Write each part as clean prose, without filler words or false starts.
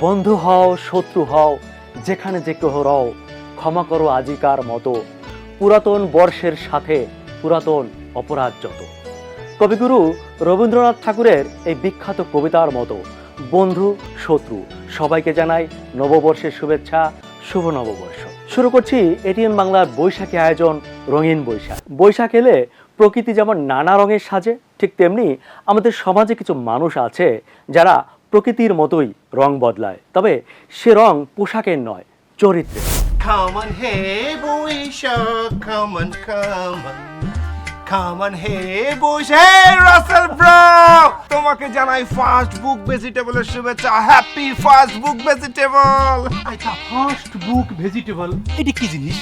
বন্ধু হও শত্রু হও যেখানে যে কেহ রও, ক্ষমা করো আজিকার মতো, পুরাতন বর্ষের সাথে পুরাতন অপরাধ যত। কবিগুরু রবীন্দ্রনাথ ঠাকুরের এই বিখ্যাত কবিতার মতো বন্ধু শত্রু সবাইকে জানাই নববর্ষের শুভেচ্ছা, শুভ নববর্ষ। শুরু করছি এটিএন বাংলার বৈশাখী আয়োজন রঙিন বৈশাখ। বৈশাখ এলে প্রকৃতি যেমন নানা রঙের সাজে, ঠিক তেমনি আমাদের সমাজে কিছু মানুষ আছে যারা প্রকৃতির মতোই রং বদলায়, তবে সে রং পোশাকের নয়, চরিত্রের। Come on, hey boys, come on, come on. Come on, hey boys, hey Russell bro! তোমাকে জানাই ফার্স্ট বুক ভেজিটেবলের শুভেচ্ছা। Happy first book vegetable. আচ্ছা, ফার্স্ট বুক ভেজিটেবল এটা কি জিনিস?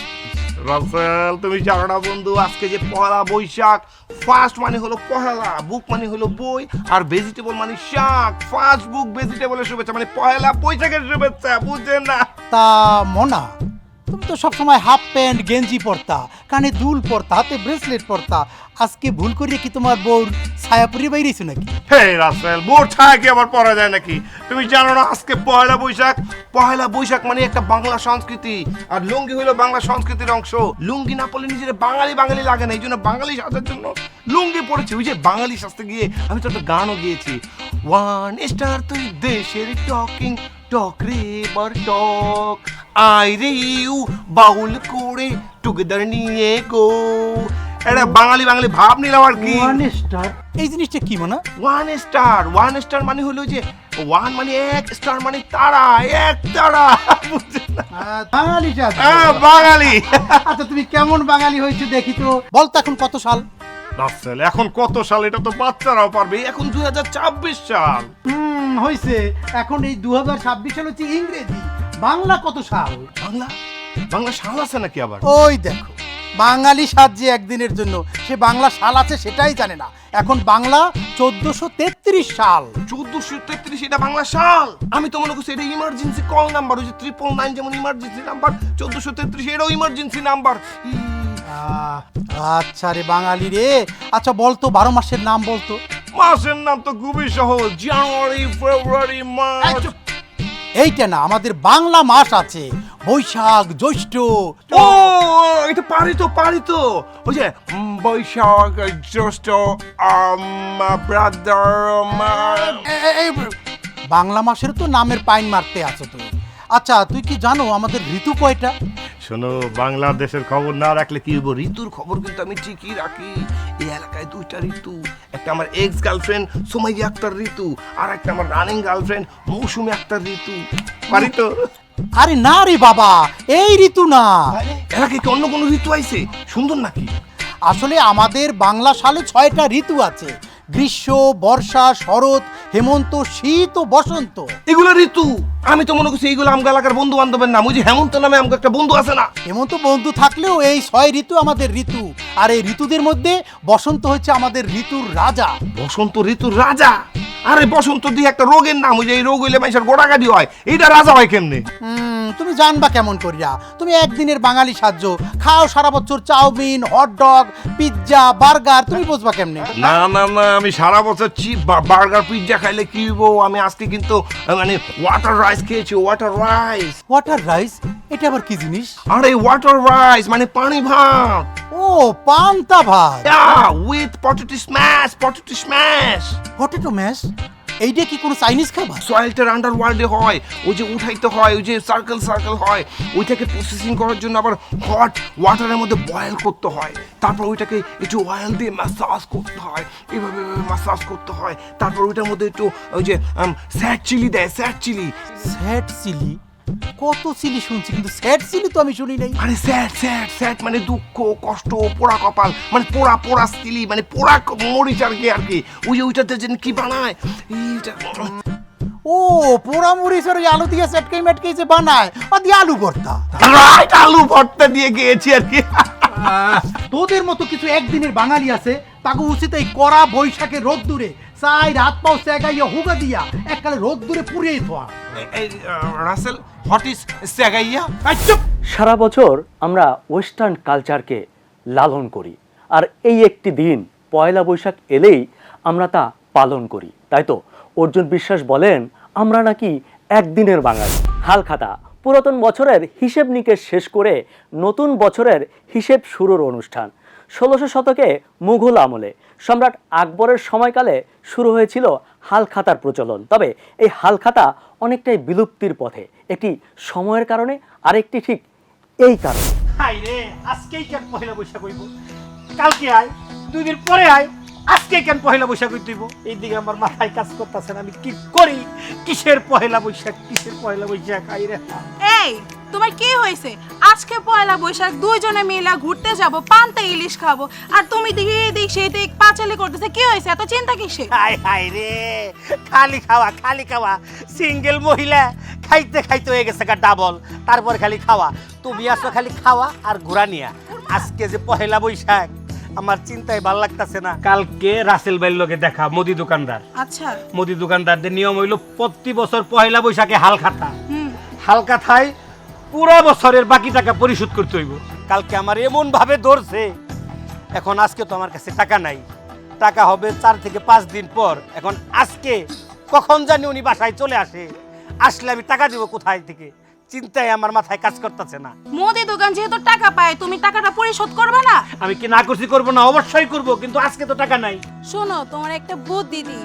রাসেল, তুমি জানো না বন্ধু, আজকে যে পহেলা বৈশাখ, ফার্স্ট মানে হলো পহেলা, বুক মানে হলো বই, আর ভেজিটেবল মানে শাক। ফার্স্ট বুক ভেজিটেবলের শুভেচ্ছা মানে পহেলা বৈশাখের শুভেচ্ছা, বুঝছেন না? তা মনা, তুমি তো সবসময় হাফ প্যান্ট গেঞ্জি পরতা, কানে দুল পরতা, হাতে ব্রেসলেট পরতা, আজকে ভুল করিয়ে কি তোমার বউর ছায়াপুরি বাইরেছো নাকি? হে রাসেল, বোর ছায়া কি আবার পরা যায় নাকি? তুমি জানো না আজকে পহেলা বৈশাখ? পহেলা বৈশাখ মানে একটা বাংলা সংস্কৃতি, আর লুঙ্গি হলো বাংলা সংস্কৃতির অংশ। লুঙ্গি না পরলে নিজের বাঙালি বাঙালি লাগে না, এই জন্য বাঙালি সাজার জন্য লুঙ্গি পরেছি। ওই যে বাঙালি সাজতে গিয়ে আমি তো একটা গানও গিয়েছি, ওয়ান স্টার তুই দেশের টকিং টক রে বার টক, আই রে ইউ বাউল করে টুগেদার নিয়ে গো। এটা বাঙালি বাঙালি ভাব নিলাম আর কি। ওয়ান স্টার এই জিনিসটা কি মনা? ওয়ান স্টার মানে হলো যে ওয়ান মানে এক, স্টার মানে তারা, এক তারা, বুঝছেন না? বাঙালি বাঙালি। আচ্ছা, তুমি কেমন বাঙালি হয়েছে দেখি তো, বলতো এখন কত সাল? রাসেল, এখন কত সাল এটা তো বাচ্চারাও পারবে, এখন 2026 সাল। হয়েছে, এখন এই 2026 সাল হচ্ছে ইংরেজি, বাংলা কত সাল? বাংলা বাংলা সাল আছে নাকি আবার? ওই দেখো, বাঙালি সাজ যে একদিনের জন্য, সে বাংলা সাল আছে সেটাই জানে না। এখন বাংলা 1433 সাল। 1433 এটা বাংলা সাল? আমি তো মনে করছি এটা ইমার্জেন্সি কল নাম্বার, ওই যে 999 যেমন ইমার্জেন্সি নাম্বার, 1433 এটাও ইমার্জেন্সি নাম্বার। আচ্ছা রে বাঙালি রে, আচ্ছা বলতো 12 মাসের নাম বলতো। মাসের নাম তো খুবই সহজ, জানুয়ারি ফেব্রুয়ারি মার্চ। এইটা না, আমাদের বাংলা মাস আছে বৈশাখ জ্যৈষ্ঠ। ও এটা পারি তো ওই যে বৈশাখ জ্যৈষ্ঠ, ব্রাদার। এই বাংলা মাসের তো নামের পাইন মারতে আছো তুমি। আচ্ছা, তুই কি জানো আমাদের ঋতু কয়টা? শোনো, বাংলাদেশের খবর না রাখলে কি হবো? ঋতুর খবর কিন্তু আমি ঠিকই রাখি। এই এলাকায় 2টা ঋতু, একটা আমার এক্স গার্লফ্রেন্ড সুমাইয়া আক্তার ঋতু, আর একটা আমার রানিং গার্লফ্রেন্ড মৌসুমী আক্তার ঋতু। পারি তো? আরে না রে বাবা, এই ঋতু না। এলাকায় কি অন্য কোনো ঋতু আইছে? সুন্দর নাকি? আসলে আমাদের বাংলা সালে 6টা ঋতু আছে, গ্রীষ্ম, বর্ষা, শরৎ, হেমন্ত, শীত ও বসন্ত। এগুলো ঋতু? আমি তো মনে করছি এইগুলো আমগা এলাকার বন্ধু বান্ধবের নাম। ওই যে হেমন্ত নামে আমগা একটা বন্ধু আছে না? হেমন্ত বন্ধু থাকলেও এই 6 ঋতু আমাদের ঋতু, আর এই ঋতুদের মধ্যে বসন্ত হচ্ছে আমাদের ঋতুর রাজা। বসন্ত ঋতুর রাজা? আরে বসন্ত দিয়ে একটা রোগের নাম, ওই যে এই রোগ হইলে মানুষের গোড়াগাড়ি হয়, এইটা রাজা হয় কেমনে? তুমি জানবা কেমন করিয়া? তুমি একদিনের বাঙালি সাহায্য খাও সারা বছর চাউমিন, হটডগ, পিৎজা, বার্গার, তুমি বুঝবা কেমনে? না না না, আমি সারা বছর চিপ বার্গার পিৎজা খাইলে কি হইব? আমি আজকে কিন্তু মানে ওয়াটার রাইস খেয়েছি, ওয়াটার রাইস। ওয়াটার রাইস এটা আবার কি জিনিস? আরে ওয়াটার রাইস মানে পানি ভাত। ও, পান্তা ভাত। With potato smash, potato smash. Potato mash? এইটা কি কোনো চাইনিজ খাবার? সয়েলটার আন্ডারওয়ার্ল্ডে হয়, ওই যে উঠাইতে হয়, ওই যে সার্কেল সার্কেল হয়, ওইটাকে প্রসেসিং করার জন্য আবার হট ওয়াটারের মধ্যে বয়েল করতে হয়, তারপর ওইটাকে একটু অয়েল দিয়ে ম্যাসাজ করতে হয়, এইভাবে ম্যাসাজ করতে হয়, তারপর ওইটার মধ্যে একটু ওই যে স্যাড চিলি দেয়, স্যাড চিলি। Sad chilli? কত চিলি শুনছি, কিন্তু স্যাড চিলি তো আমি শুনি নাই। আরে স্যাড স্যাড স্যাড মানে দুঃখ, কষ্ট, পোড়া কপাল, মানে পোড়া পোড়া চিলি, মানে পোড়া মরিচ আর কি আর কি। ওই যে ওইটাতে যেন কি বানায় এইটা। ও, পোড়া মরিচ আর আলু দিয়ে চটকাই মেটকাই যে বানায়, আর দিয়ে আলু ভর্তা। রাইট, আলু ভর্তা দিয়ে গিয়েছি আর কি। তোদের মতো কিছু একদিনের বাঙালি আছে, তাকে উচিত এই কড়া বৈশাখে রোদ্দুরে চাই রাত পাও সেগাইয়া হুগা দিয়া এককালে রোদ্দুরে পুড়িয়ে থোয়া। রাসেল, হোয়াট ইজ সেগাইয়া? সারা বছর আমরা ওয়েস্টার্ন কালচারকে লালন করি, আর এই একটি দিন পয়লা বৈশাখ এলেই আমরা তা পালন করি। তাই তো অর্জুন বিশ্বাস বলেন, আমরা নাকি একদিনের বাঙালি। হালখাতা পুরাতন বছরের হিসেব নিকেশ শেষ করে নতুন বছরের হিসেব শুরুর অনুষ্ঠান। ১৬০০ শতকে মুঘল আমলে সম্রাট আকবরের সময়কালে শুরু হয়েছিল হালখাতার প্রচলন। তবে এই হালখাতা অনেকটাই বিলুপ্তির পথে, একটি সময়ের কারণে, আরেকটি ঠিক এই কারণে। হাই রে, আজকেই কেন পহেলা বৈশাখ হইব? কালকে আয়, 2 দিন পরে আয়, আজকে কেন পহেলা বৈশাখ হইব? এইদিকে আমার মাথায় কাজ করতেছে না, আমি কি করি? কিসের পহেলা বৈশাখ, কিসের পহেলা বৈশাখ? হাই রে, এই তোমার কি হয়েছে? আজকে পয়লা বৈশাখ, দুইজনে মিলে ঘুরতে যাব, পান্তা ইলিশ খাবো, আর তুমি দিকে এদিক সেদিক পাঁচালি করতেছে। কি হয়েছে? এত চিন্তা কিসে? হাই হাই রে, খালি খাওয়া, খালি খাওয়া। সিঙ্গেল মহিলা খাইতে খাইতে হয়ে গেছে ডাবল, তারপর খালি খাওয়া। তুমি আসো খালি খাওয়া আর ঘোরা নিয়া। আজকে যে পহেলা বৈশাখ, আমার চিন্তায় ভাল লাগতেছে না। কালকে রাসেল ভাইয়ের লগে দেখা, মুদি দোকানদার। আচ্ছা, মুদি দোকানদারদের নিয়ম হইল প্রতি বছর পহেলা বৈশাখে হালখাতা। হুম, হালখাতায় পুরো বছরের বাকি টাকা পরিশোধ করতে হইব। কালকে আমার এমন ভাবে ধরছে, এখন আজকে তো আমার কাছে টাকা নাই, টাকা হবে 4 থেকে 5 দিন পর। এখন আজকে কখন জানি উনি বাসায় চলে আসে, আসলে আমি টাকা দিব কোথায় থেকে? চিন্তায় আমার মাথায় কাজ করতেছে না। মুদি দোকান যেহেতু টাকা পায়, তুমি টাকাটা পরিশোধ করবে না? আমি কি না করছি করবো না? অবশ্যই করব, কিন্তু আজকে তো টাকা নাই। শোনো, তোমার একটা বুদ্ধি দিই।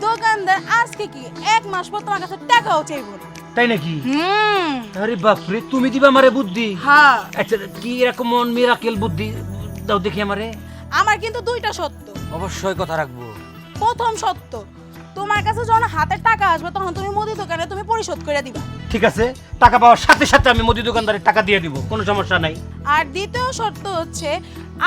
দোকানদার আজকে কি 1 মাস পর তোমার কাছে টাকাও চাইবো না। তাই নাকি? হুম, আরে বাপরে, তুমি দিবা আমারে বুদ্ধি? হ্যাঁ। আচ্ছা, কি এরকম মিরাকেল বুদ্ধি দাও দেখি আমারে। আমার কিন্তু 2টা সত্য। অবশ্যই কথা রাখবো। প্রথম সত্য, তোমার কাছে যখন হাতে টাকা আসবে তখন তুমি মুদি দোকানে তুমি পরিশোধ করে দিবা। ঠিক আছে, টাকা পাওয়ার সাথে সাথে আমি মুদি দোকানদারের টাকা দিয়ে দিব, কোনো সমস্যা নাই। আর দ্বিতীয় শর্ত হচ্ছে,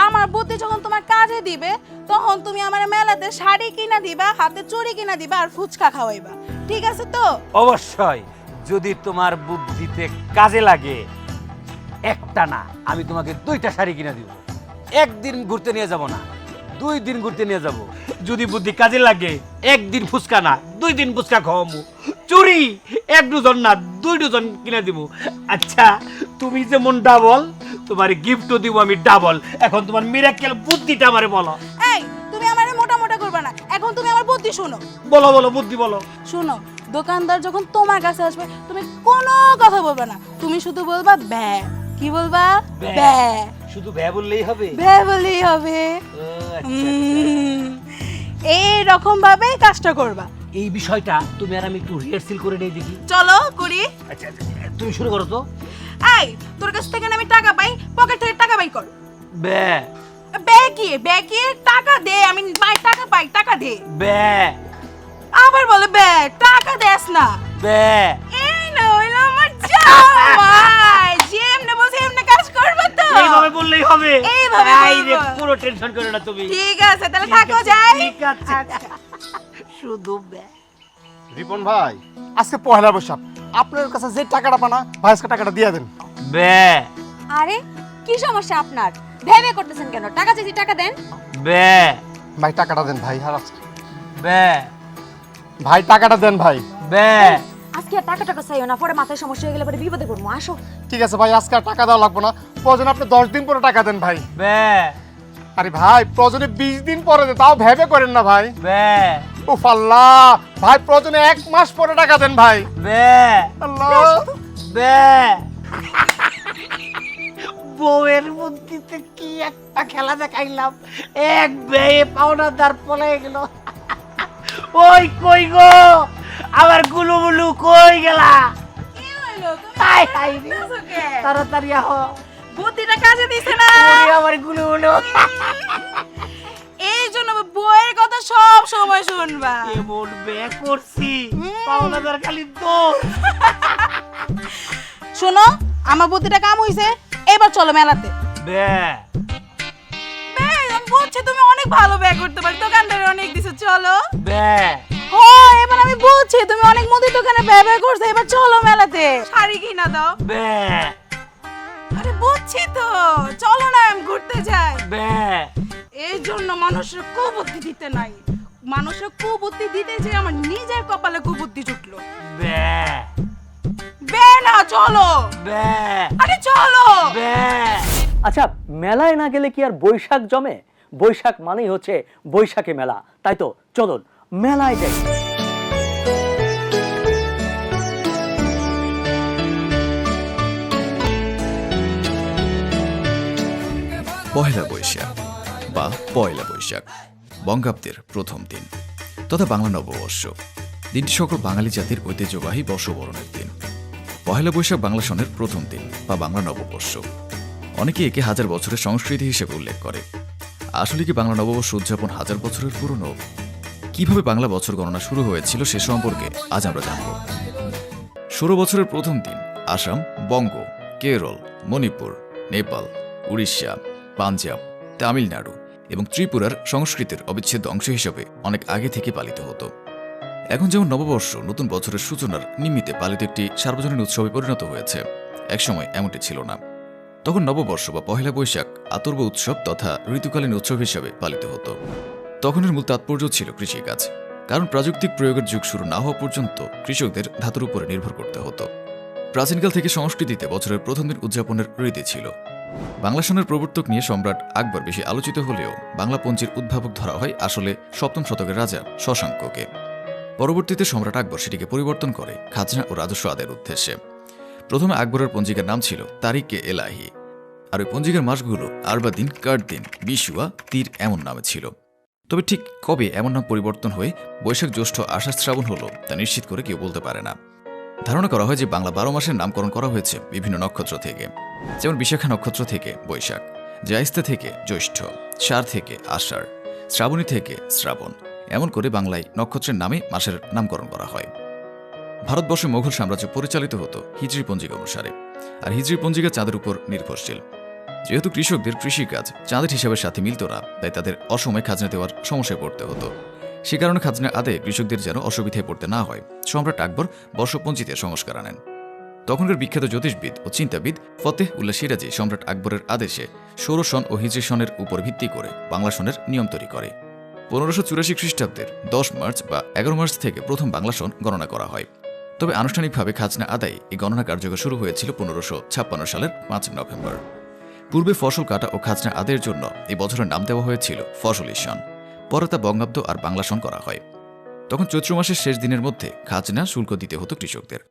আমার বুদ্ধি যখন তোমার কাজে দিবে তখন তুমি আমার মেলাতে শাড়ি কিনা দিবা, হাতে চুড়ি কিনা দিবা, আর ফুচকা খাওয়াইবা। ঠিক আছে তো? অবশ্যই, যদি তোমার বুদ্ধিতে কাজে লাগে, একটা না, আমি তোমাকে 2টা শাড়ি কিনে দিব। 1 দিন ঘুরতে নিয়ে যাব না, 2 দিন ঘুরতে নিয়ে যাব। যদি বুদ্ধি কাজে লাগে, 1 দিন ফুচকা না, 2 দিন ফুচকা খাওয়াবো। চুরি 1 ডজন না, 2 ডজন কিনে দিব। আচ্ছা, তুমি যেমন ডাবল, তোমার গিফটও দিব আমি ডাবল। এখন তোমার মিরাকেল বুদ্ধিটা আমারে বলো। এই, তুমি আমারে মোটা মোটা করবে না, এখন তুমি আমার বুদ্ধি শোনো। বলো বলো, বুদ্ধি বলো। শোনো, দোকানদার যখন তোমার কাছে আসবে তুমি কোনো কথা বলবে না, তুমি শুধু বলবা ব্যা। কি বলবা? ব্যা। ব্যা। শুধু ব্যা বললেই হবে? ব্যা বললেই হবে। এইরকম ভাবে কাজটা করবা। এই বিষয়টা তুমি আর আমি একটু রিহার্সেল করে নেই দেখি। চলো করি। আচ্ছা, তুমি শুরু করো তো। এই, তোর কাছ থেকে আমি টাকা পাই, পকেট থেকে টাকা বাই কর। ব্যা ব্যাগিয়ে টাকা দে, আমি টাকা পাই, টাকা দে। ব্যা আবার বলে ব্যা, টাকা দেস না। ব্যা এই না হইলো আমার জামাই, যেমনে বলছে এমনে কাজ করবে তো? এইভাবে বললেই হবে? এইভাবে এই রে, বলবো। পুরো টেনশন করো না তুমি। ঠিক আছে, তাহলে থাকো যাই। ঠিক আছে। আচ্ছা। শুধু ব্যা। রিপন ভাই, আজকে পহেলা বৈশাখ, আপনার কাছে যে টাকাটা পানা ভাই আজকে টাকাটা দিয়ে দেন। ব্যা আরে কি সমস্যা আপনার? ভেবে করতেছেন কেন? টাকা চাইছি, টাকা দেন। ব্যা ভাই টাকাটা দেন ভাই। আর আজকে ব্যা ভাই টাকাটা দেন ভাই। ব্যা আজকে আর টাকা টাকা চাইও না, পরে মাথায় সমস্যা হয়ে গেলে পরে বিপদে পড়বো। আসো। ঠিক আছে ভাই, আজকে আর টাকা দেওয়া লাগবে না, প্রয়োজনে আপনি 10 দিন পরে টাকা দেন ভাই। ব্যা আরে ভাই, প্রয়োজনে 20 দিন পরে দেন, তাও ভেবে করেন না ভাই। ব্যা উফ আল্লাহ, ভাই প্রয়োজনে 1 মাস পরে টাকা দেন ভাই। ব্যা আল্লাহ, ব্যা বউয়ের বুদ্ধিতে কি একটা খেলা দেখাইলাম, এক ব্যয়ে পাওনাদার পলাই গেল। ওই কই গো, আমার গুলুমুলু কই গেলা? কি হইলো? তুমি হাই হাই রে, হাসতেছো কেন? তাড়াতাড়ি আহো। বুদ্ধিটা কাজে দিছে না? ওরে আমার গুলুমুলু। এই জন্য বইয়ের কথা সব সময় শুনবা। এমন ব্যয় করছি, পাওনাদার খালি দৌড়। শোনো, আমার বুদ্ধিটা কাম হইছে, এবার চলো মেলাতে। ব্যয় আমি বুঝছি তুমি অনেক ভালো ব্যয় করতে পারো, দোকানদারে অনেক দিছে, চলো। ব্যয় ও, এবার আমি বুঝছি তুমি অনেক মুদি দোকানে ব্যয় করছো, এবার চলো মেলাতে, শাড়ি কিনা দাও। ব্যয় আরে বুঝছি তো, চলো না, আমি ঘুরতে যাই। ব্যয় এই জন্য মানুষের কুবুদ্ধি দিতে নাই, মানুষের কুবুদ্ধি দিতে যে আমার নিজের কপালে কুবুদ্ধি জুটলো। ব্যয় বে না, চলো। ব্যয় আরে চলো। ব্যয় আচ্ছা, মেলায় না গেলে কি আর বৈশাখ জমে? বৈশাখ মানেই হচ্ছে বৈশাখী মেলা। তাই তো চলুন মেলায় যাই। পহেলা বৈশাখ বা পয়লা বৈশাখ বঙ্গাব্দের প্রথম দিন তথা বাংলা নববর্ষ। দিনটি সকল বাঙালি জাতির ঐতিহ্যবাহী বর্ষবরণের দিন। পহেলা বৈশাখ বাংলা সনের প্রথম দিন বা বাংলা নববর্ষ। অনেকে একে হাজার বছরের সংস্কৃতি হিসেবে উল্লেখ করে। আসলে কি বাংলা নববর্ষ উদযাপন হাজার বছরের পুরনো? কিভাবে বাংলা বছর গণনা শুরু হয়েছিল সে সম্পর্কে আজ আমরা জানব। 16 বছরের প্রথম দিন আসাম, বঙ্গ, কেরল, মণিপুর, নেপাল, উড়িষ্যা, পাঞ্জাব, তামিলনাড়ু এবং ত্রিপুরার সংস্কৃতির অবিচ্ছেদ্য অংশ হিসেবে অনেক আগে থেকে পালিত হতো। এখন যেমন নববর্ষ নতুন বছরের সূচনার নিমিত্তে পালিত একটি সার্বজনীন উৎসবে পরিণত হয়েছে, একসময় এমনটি ছিল না। তখন নববর্ষ বা পহেলা বৈশাখ আতর্ব উৎসব তথা ঋতুকালীন উৎসব হিসেবে পালিত হতো। তখনের মূল তাৎপর্য ছিল কৃষিকাজ, কারণ প্রাযুক্তিক প্রয়োগের যুগ শুরু না হওয়া পর্যন্ত কৃষকদের ধাতুর উপরে নির্ভর করতে হতো। প্রাচীনকাল থেকে সংস্কৃতিতে বছরের প্রথম দিন উদযাপনের রীতি ছিল। বাংলা সনের প্রবর্তক নিয়ে সম্রাট আকবর বেশি আলোচিত হলেও বাংলা পঞ্জির উদ্ভাবক ধরা হয় আসলে 7ম শতকের রাজা শশাঙ্ককে। পরবর্তীতে সম্রাট আকবর সেটিকে পরিবর্তন করে খাজনা ও রাজস্ব আদায়ের উদ্দেশ্যে। প্রথমে আকবরের পঞ্জিকার নাম ছিল তারিকে এলাহি, আর ওই পঞ্জিকার মাসগুলো আরবাদিন, কার্দিন, বিশুয়া, তীর এমন নামে ছিল। তবে ঠিক কবে এমন নাম পরিবর্তন হয়ে বৈশাখ, জ্যৈষ্ঠ, আষাঢ়, শ্রাবণ হলো তা নিশ্চিত করে কেউ বলতে পারে না। ধারণা করা হয় যে বাংলা 12 মাসের নামকরণ করা হয়েছে বিভিন্ন নক্ষত্র থেকে, যেমন বিশাখা নক্ষত্র থেকে বৈশাখ, জ্যৈষ্ঠ থেকে জ্যৈষ্ঠ, ষাঁড় থেকে আষাঢ়, শ্রাবণী থেকে শ্রাবণ, এমন করে বাংলায় নক্ষত্রের নামে মাসের নামকরণ করা হয়। ভারতবর্ষে মোগল সাম্রাজ্য পরিচালিত হতো হিজরি পঞ্জিকা অনুসারে, আর হিজরি পঞ্জিকা চাঁদের উপর নির্ভরশীল। যেহেতু কৃষকদের কৃষিকাজ চাঁদের হিসাবের সাথে মিলত না, তাই তাদের অসময়ে খাজনা দেওয়ার সমস্যায় পড়তে হতো। সে কারণে খাজনা আদায়ে কৃষকদের যেন অসুবিধায় পড়তে না হয়, সম্রাট আকবর বর্ষপঞ্জিতে সংস্কার আনেন। তখনকার বিখ্যাত জ্যোতিষবিদ ও চিন্তাবিদ ফতেহ উল্লাহ সিরাজি সম্রাট আকবরের আদেশে সৌর সন ও হিজরি সনের উপর ভিত্তি করে বাংলা সনের নিয়ম তৈরি করে। 1584 খ্রিস্টাব্দের 10 মার্চ বা 11 মার্চ থেকে প্রথম বাংলা সন গণনা করা হয়। তবে আনুষ্ঠানিকভাবে খাজনা আদায়ে এই গণনা কার্যকর শুরু হয়েছিল 1556 সালের 5 নভেম্বর। পূর্বে ফসল কাটা ও খাজনা আদায়ের জন্য এই বছরের নাম দেওয়া হয়েছিল ফসলি সন, পরে তা বঙ্গাব্দ আর বাংলা সন করা হয়। তখন চৈত্র মাসের শেষ দিনের মধ্যে খাজনা শুল্ক দিতে হতো কৃষকদের।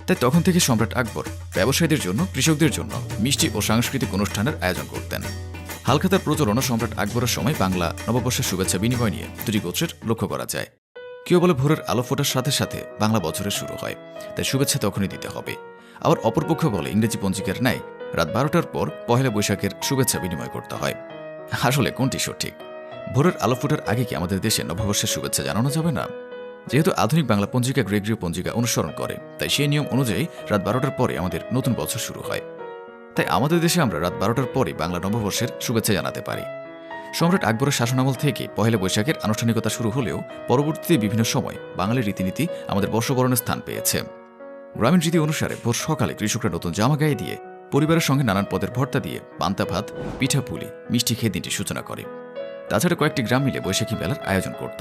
তাই তখন থেকে সম্রাট আকবর ব্যবসায়ীদের জন্য, কৃষকদের জন্য মিষ্টি ও সাংস্কৃতিক অনুষ্ঠানের আয়োজন করতেন। হালখাতার প্রচলনও সম্রাট আকবরের সময় বাংলা নববর্ষের শুভেচ্ছা বিনিময় নিয়ে দুটি গোত্রের লক্ষ্য করা যায়। কেউ বলে ভোরের আলো ফোটার সাথে সাথে বাংলা বছরের শুরু হয়, তাই শুভেচ্ছা তখনই দিতে হবে। আবার অপরপক্ষ বলে ইংরেজি পঞ্জিকার ন্যায় রাত 12টার পর পহেলা বৈশাখের শুভেচ্ছা বিনিময় করতে হয়। আসলে কোনটি সঠিক? ভোরের আলো ফোটার আগে কি আমাদের দেশে নববর্ষের শুভেচ্ছা জানানো যাবে না? যেহেতু আধুনিক বাংলা পঞ্জিকা গ্রেগরীয় পঞ্জিকা অনুসরণ করে, তাই সেই নিয়ম অনুযায়ী রাত 12টার পরে আমাদের নতুন বছর শুরু হয়। তাই আমাদের দেশে আমরা রাত 12টার পরে বাংলা নববর্ষের শুভেচ্ছা জানাতে পারি। সম্রাট আকবরের শাসনামল থেকে পহেলা বৈশাখের আনুষ্ঠানিকতা শুরু হলেও পরবর্তীতে বিভিন্ন সময় বাঙালির রীতিনীতি আমাদের বর্ষবরণের স্থান পেয়েছে। গ্রামীণ রীতি অনুসারে ভোর সকালে কৃষকরা নতুন জামা গায়ে দিয়ে পরিবারের সঙ্গে নানান পদের ভর্তা দিয়ে পান্তা ভাত, পিঠাপুলি, মিষ্টি খেয়ে দিনটি সূচনা করে। তাছাড়া কয়েকটি গ্রাম মিলে বৈশাখী মেলার আয়োজন করত।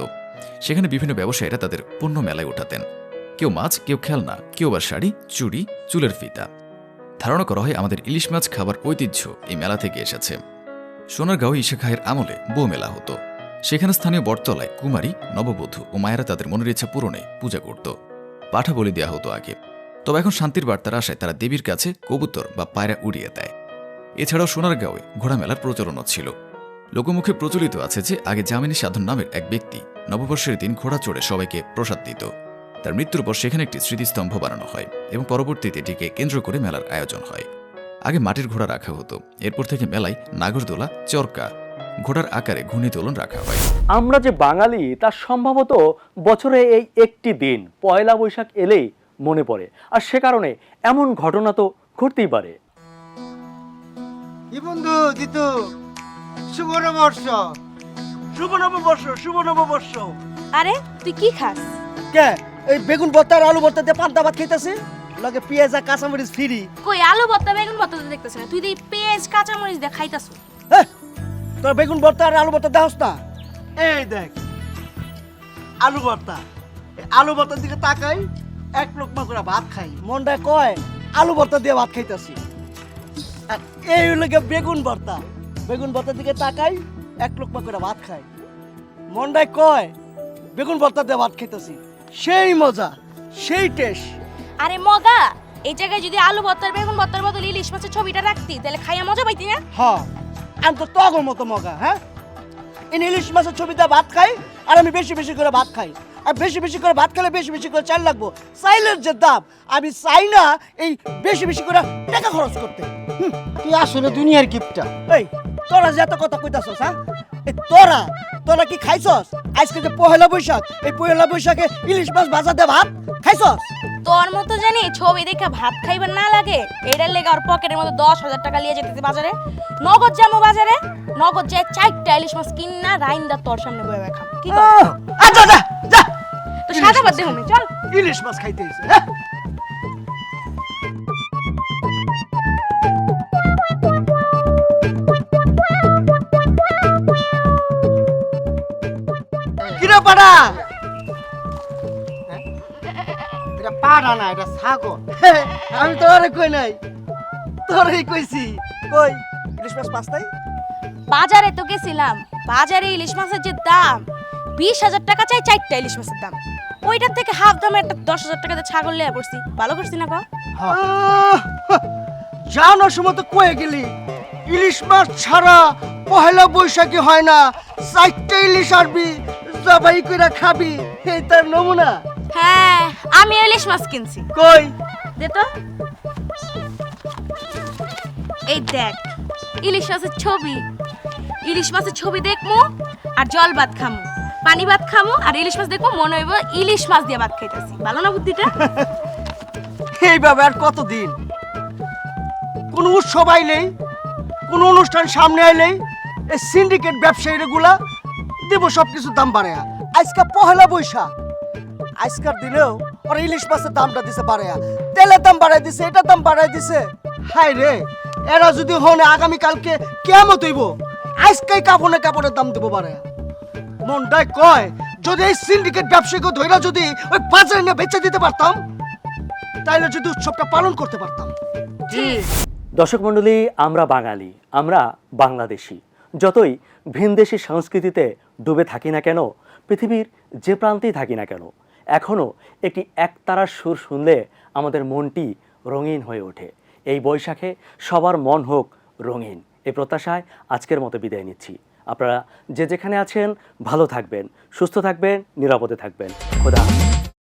সেখানে বিভিন্ন ব্যবসায়ীরা তাদের পণ্য মেলায় ওঠাতেন। কেউ মাছ, কেউ খেলনা, কেউ বা শাড়ি, চুড়ি, চুলের ফিতা। ধারণা করা হয় আমাদের ইলিশ মাছ খাবার ঐতিহ্য এই মেলা থেকে এসেছে। সোনারগাঁও ঈশা খায়ের আমলে বউ মেলা হতো। সেখানে স্থানীয় বটতলায় কুমারী, নববধূ ও মায়েরা তাদের মনের ইচ্ছা পূরণে পূজা করত। পাঠা বলি দেওয়া হতো আগে। তবে এখন শান্তির বার্তার আশায় তারা দেবীর কাছে কবুতর বা পায়রা উড়িয়ে দেয়। এছাড়াও সোনারগাঁওয়ে ঘোড়া মেলার প্রচলনও ছিল। লোকমুখে প্রচলিত আছে যে আগে যামিনী সাধন নামের এক ব্যক্তি নববর্ষের দিন ঘোড়া চড়ে সবাইকে প্রসাদ দিত। তার মৃত্যুর পর সেখানে একটি স্মৃতিস্তম্ভ বানানো হয় এবং পরবর্তীতে এটিকে কেন্দ্র করে মেলার আয়োজন হয়। আগে মাটির ঘোড়া রাখা হতো, এরপর থেকে মেলায় নাগরদোলা, চরকা, ঘোড়ার আকারে ঘূর্ণি দোলন রাখা হয়। আমরা যে বাঙালি তা সম্ভবত বছরে এই একটি দিন পয়লা বৈশাখ এলেই মনে পড়ে, আর সে কারণে এমন ঘটনা তো ঘটতেই পারে। কি বন্ধু জিতু, শুভ নববর্ষ। শুভ নববর্ষ, শুভ নববর্ষ। আরে তুই কি খাস? কে এই বেগুন ভর্তা আর আলু ভর্তা দিয়ে পান্তা ভাত খাইতেছে, লগে পেঁয়াজ আর কাঁচামরিচ ফ্রি। কই আলু ভর্তা বেগুন ভর্তা তো দেখতেছ না, তুই পেঁয়াজ কাঁচামরিচ দিয়ে খাইতাছ। হ্যাঁ, তোর বেগুন ভর্তা আর আলু ভর্তা দেখাস না? এই দেখ আলু ভর্তা, আলু ভর্তার দিকে তাকাই, এক লোকমা করে ভাত খাই, মনটা কয় আলু ভর্তা দিয়ে ভাত খাইতেছি। আর এই লগে বেগুন ভর্তা, বেগুন ভর্তার দিকে তাকাই, এক লোকমা করে ভাত খাই, মনটায় কয় বেগুন ভর্তা দিয়ে ভাত খাইতেছি। সেই মজা, সেই টেস্ট। আরে মগা, এই জায়গায় যদি আলু ভর্তার বেগুন ভর্তার বদলে ইলিশ মাছের ছবিটা রাখতি তাহলে খাইয়া মজা পাইতি না? হ্যাঁ, আমি তো তগর মতো মগা, হ্যাঁ? এই ইলিশ মাছের ছবিতে ভাত খাই আর আমি বেশি বেশি করে ভাত খাই। আর বেশি বেশি করে ভাত খেলে বেশি বেশি করে চাল লাগবো। চাইলের যে দাম, আমি চাই না এই বেশি বেশি করে টাকা খরচ করতে। তুই আসলে দুনিয়ার গিফটটা। এই তোরা যে এত কথা কইতাছস, হ্যাঁ? এই তোরা কি খাইছস? আজকে যে পহেলা বৈশাখ, এই পহেলা বৈশাখে ইলিশ মাছ ভাজা দিয়ে ভাত খাইছস? তোর মতো জানি ছবি দেখে ভাত খাইবার না লাগে, এটার লেগে আর পকেটের মধ্যে 10,000 টাকা নিয়ে যেতেছি বাজারে। নগদ যাবো বাজারে, নগদ যায় 4টা ইলিশ মাছ কিনা রাইন্দা তোর সামনে বয়ে খাম। কি কর? আচ্ছা যা যা, তো সাদা বাদ দে হুমে, চল। ইলিশ মাছ খাইতে হইছে, হ্যাঁ? কিরে পাড়া? এটা পাড়া না, এটা ছাগল। আমি তোরে কই নাই, তোরেই কইছি। কই ইলিশ মাছ পাঁচটাই? বাজারে তো গেছিলাম, বাজারে ইলিশ মাছের যে দাম 20,000 টাকা চাই 4টা ইলিশ মাছের দাম। ওইটার থেকে হাফ দামে একটা 10,000 টাকাতে ছাগল লিয়া পড়ছি। ভালো করছি না গো? জানার সময় তো কয়ে গেলি ইলিশ মাছ ছাড়া পহেলা বৈশাখী হয় না, 4টা ইলিশ আনবি, জবাই কইরা খাবি, এই তার নমুনা। হ্যাঁ, আমি ইলিশ মাছ কিনছি। কই দে তো। এই দেখ, ইলিশ মাছের ছবি। ইলিশ মাছের ছবি দেখমু আর জল ভাত খামু, পানি ভাত খামু আর ইলিশ মাছ দেখমু, মনে হইব ইলিশ মাছ দিয়ে ভাত খাইতাছি। ভালো না বুদ্ধিটা? এইভাবে আর কতদিন? কোন উৎসব আইলেই, কোন অনুষ্ঠান সামনে আইলেই এই সিন্ডিকেট ব্যবসায়ীরা গুলা দেব সবকিছুর দাম বাড়ায়া। আজকে পহেলা বৈশাখ, আজকের দিনেও ওরা ইলিশ মাছের দামটা দিছে বাড়ায়া, তেলের দাম বাড়াই দিছে, এটার দাম বাড়াই দিছে। হাই রে, এরা যদি হনে আগামীকালকে কেমত হইব, আজকেই কাপড়ের দাম দেবো বাড়ায়া। মনটাই কয় যদি এই সিন্ডিকেট ব্যবসায়ীকে ধইরা যদি ওই বাজারে নিয়ে বেচে দিতে পারতাম, তাইলে যদি উৎসবটা পালন করতে পারতাম। দর্শক মণ্ডলী, আমরা বাঙালি, আমরা বাংলাদেশি। যতই ভিনদেশি সংস্কৃতিতে ডুবে থাকি না কেন, পৃথিবীর যে প্রান্তেই থাকি না কেন, এখনও একটি একতারার সুর শুনলে আমাদের মনটি রঙিন হয়ে ওঠে। এই বৈশাখে সবার মন হোক রঙিন, এই প্রত্যাশায় আজকের মতো বিদায় নিচ্ছি। আপনারা যে যেখানে আছেন ভালো থাকবেন, সুস্থ থাকবেন, নিরাপদে থাকবেন। খোদা হাফেজ।